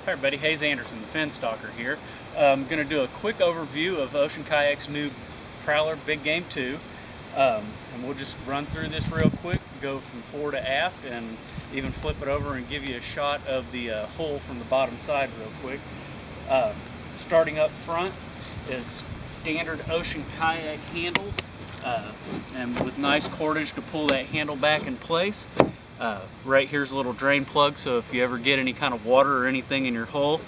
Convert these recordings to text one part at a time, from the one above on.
Hi everybody, Hayes Anderson, the Fin Stalker here. I'm going to do a quick overview of Ocean Kayak's new Prowler Big Game II. And we'll just run through this real quick, go from fore to aft, and even flip it over and give you a shot of the hull from the bottom side real quick. Starting up front is standard Ocean Kayak handles, and with nice cordage to pull that handle back in place. Right here's a little drain plug, so if you ever get any kind of water or anything in your hull,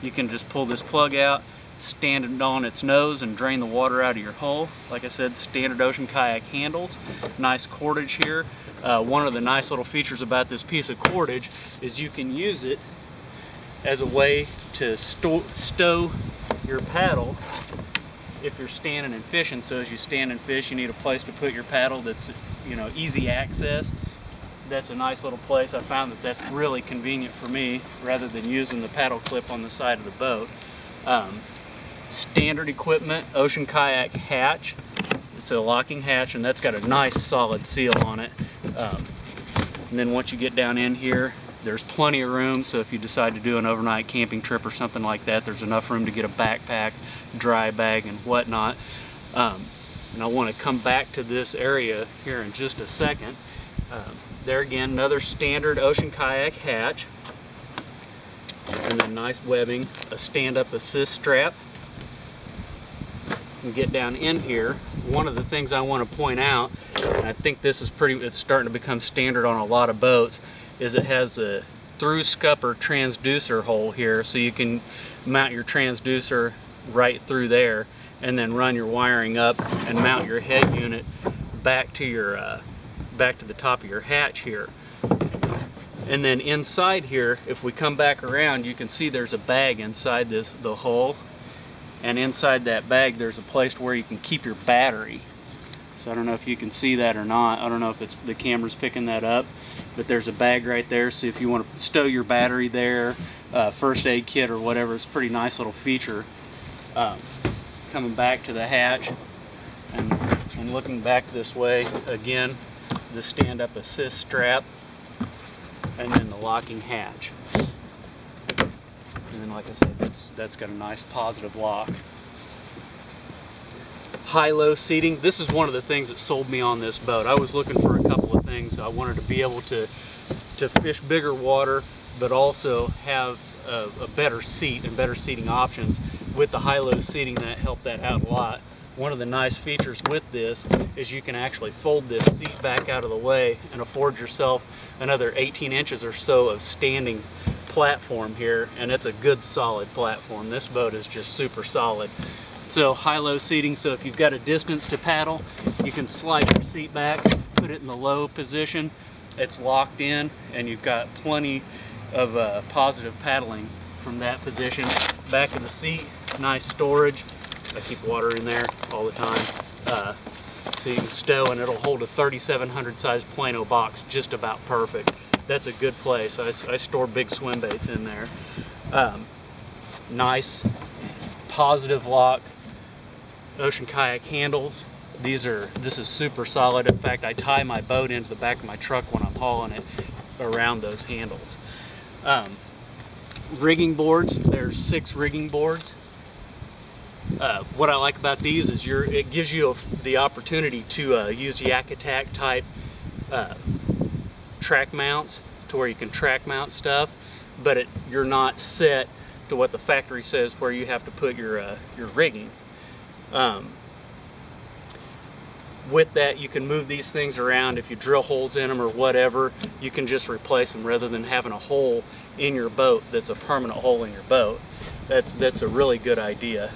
you can just pull this plug out, stand it on its nose, and drain the water out of your hull. Like I said, standard Ocean Kayak handles, nice cordage here. One of the nice little features about this piece of cordage is you can use it as a way to stow your paddle if you're standing and fishing. So as you stand and fish, you need a place to put your paddle that's, you know, easy access. That's a nice little place. I found that that's really convenient for me rather than using the paddle clip on the side of the boat. Standard equipment, Ocean Kayak hatch. It's a locking hatch, and that's got a nice solid seal on it. And then once you get down in here, there's plenty of room, so if you decide to do an overnight camping trip or something like that, there's enough room to get a backpack, dry bag, and whatnot. And I want to come back to this area here in just a second. There again, another standard Ocean Kayak hatch, and then nice webbing, a stand-up assist strap. And get down in here. One of the things I want to point out, and I think this is it's starting to become standard on a lot of boats, is it has a through scupper transducer hole here, so you can mount your transducer right through there, and then run your wiring up and mount your head unit back to your back to the top of your hatch here. And then inside here, if we come back around, you can see there's a bag inside the hull, and inside that bag there's a place where you can keep your battery. So I don't know if you can see that or not. I don't know if the camera's picking that up, but there's a bag right there, so if you want to stow your battery there, first aid kit or whatever, it's a pretty nice little feature. Coming back to the hatch and looking back this way again, the stand-up assist strap, and then the locking hatch. And then, like I said, that's got a nice positive lock. High-low seating. This is one of the things that sold me on this boat. I was looking for a couple of things. I wanted to be able to fish bigger water, but also have a better seat and better seating options. With the high-low seating, that helped that out a lot. One of the nice features with this is you can actually fold this seat back out of the way and afford yourself another 18 inches or so of standing platform here, and it's a good solid platform. This boat is just super solid. So high-low seating, so if you've got a distance to paddle, you can slide your seat back, put it in the low position, it's locked in, and you've got plenty of positive paddling from that position. Back of the seat, nice storage. I keep water in there all the time, so you can stow, and it'll hold a 3700 size Plano box just about perfect. That's a good place. I store big swim baits in there. Nice positive lock Ocean Kayak handles. This is super solid. In fact, I tie my boat into the back of my truck when I'm hauling it around those handles. Rigging boards, there's 6 rigging boards. What I like about these is it gives you the opportunity to use Yak Attack type track mounts, to where you can track mount stuff, but you're not set to what the factory says where you have to put your rigging. With that, you can move these things around. If you drill holes in them or whatever, you can just replace them rather than having a hole in your boat that's a permanent hole in your boat. That's a really good idea.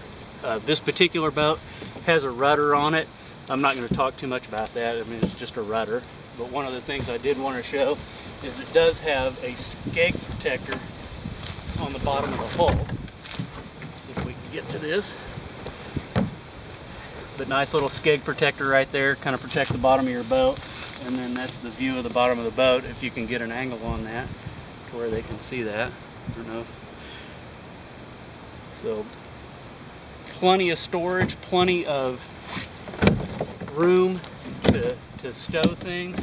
This particular boat has a rudder on it. I'm not going to talk too much about that. I mean, it's just a rudder. But one of the things I did want to show is it does have a skeg protector on the bottom of the hull. Let's see if we can get to this. But nice little skeg protector right there, kind of protect the bottom of your boat. And then that's the view of the bottom of the boat, if you can get an angle on that to where they can see that. I don't know. So plenty of storage, plenty of room to stow things.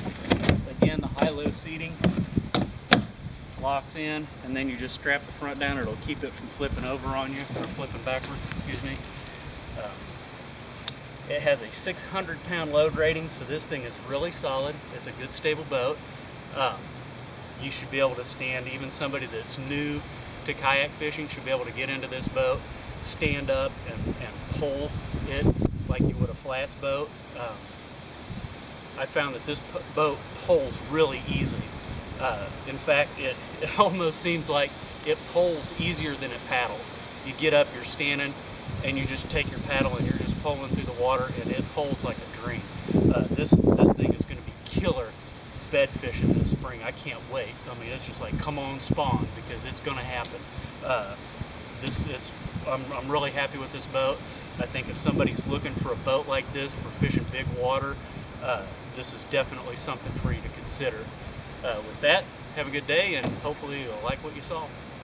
Again, the high-low seating locks in, and then you just strap the front down. It'll keep it from flipping over on you, or flipping backwards, excuse me. It has a 600-pound load rating, so this thing is really solid. It's a good stable boat. You should be able to stand, even somebody that's new to kayak fishing should be able to get into this boat, stand up and pull it like you would a flats boat. I found that this boat pulls really easily. In fact, it almost seems like it pulls easier than it paddles. You get up, you're standing, and you just take your paddle and you're just pulling through the water, and it pulls like a dream. This thing is going to be killer bed fishing this spring. I can't wait. I mean, it's just like, come on, spawn, because it's going to happen. I'm really happy with this boat. I think if somebody's looking for a boat like this for fishing big water, this is definitely something for you to consider. With that, have a good day, and hopefully you'll like what you saw.